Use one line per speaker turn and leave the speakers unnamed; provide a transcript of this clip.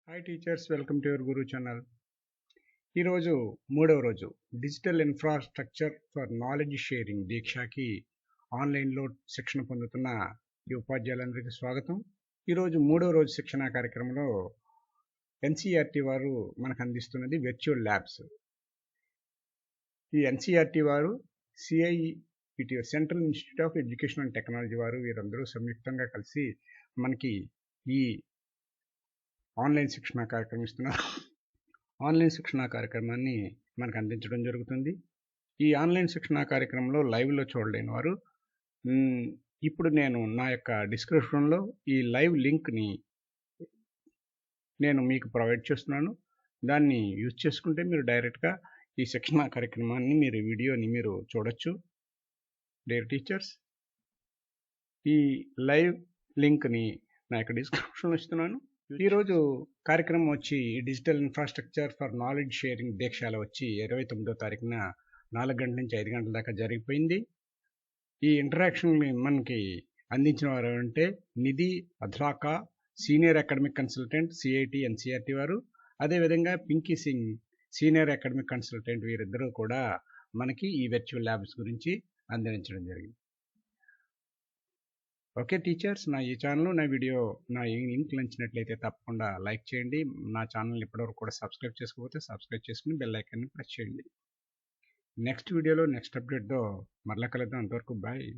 Hi teachers, welcome to your Guru channel. ఈరోజు మూడవ రోజు digital infrastructure for knowledge sharing దీక్షకి ఆన్లైన్లో శిక్షణ పొందుతున్న ఈ ఉపాధ్యాయులందరికీ స్వాగతం. ఈరోజు మూడవ రోజు శిక్షణ కార్యక్రమంలో ఎన్సీఈఆర్టీ వారు మనకు అందిస్తున్నది వర్చువల్ ల్యాబ్స్. ఈ ఎన్సీఈఆర్టీ వారు CIET central institute of education and technology వారు వీరందరూ సంయుక్తంగా కలిసి మనకి ఈ ఆన్లైన్ శిక్షణ కార్యక్రమం ఇస్తున్నారు. ఆన్లైన్ శిక్షణ కార్యక్రమాన్ని మనకు అందించడం జరుగుతుంది. ఈ ఆన్లైన్ శిక్షణ కార్యక్రమంలో లైవ్లో చూడలేని వారు ఇప్పుడు నేను నా యొక్క డిస్క్రిప్షన్లో ఈ లైవ్ లింక్ని నేను మీకు ప్రొవైడ్ చేస్తున్నాను. దాన్ని యూజ్ చేసుకుంటే మీరు డైరెక్ట్గా ఈ శిక్షణ కార్యక్రమాన్ని వీడియోని మీరు చూడొచ్చు. డియర్ టీచర్స్, ఈ లైవ్ లింక్ని నా యొక్క డిస్క్రిప్షన్లో ఇస్తున్నాను. ఈరోజు కార్యక్రమం వచ్చి digital infrastructure for knowledge sharing దీక్షలో వచ్చి 29వ తారీఖున 4 గంటల నుంచి 5 గంటల దాకా జరిగిపోయింది. ఈ ఇంటరాక్షన్ని మనకి అందించిన వారు అంటే Nidhi Adhlakha, senior academic consultant CIET NCERT వారు, అదేవిధంగా Pinky Singh senior academic consultant, వీరిద్దరూ కూడా మనకి ఈ వర్చువల్ ల్యాబ్స్ గురించి అందించడం జరిగింది. ఓకే టీచర్స్, నా ఈ ఛానల్ నా వీడియో నా లింక్ నచ్చినట్లయితే తప్పకుండా లైక్ చేయండి. నా ఛానల్ ఇప్పటివరకు కూడా సబ్స్క్రైబ్ చేసుకోకపోతే సబ్స్క్రైబ్ చేసుకుని బెల్ ఐకాన్ని ప్రెస్ చేయండి. నెక్స్ట్ వీడియోలో నెక్స్ట్ అప్డేట్తో మరలా కలుద్దాం. అంతవరకు బాయ్.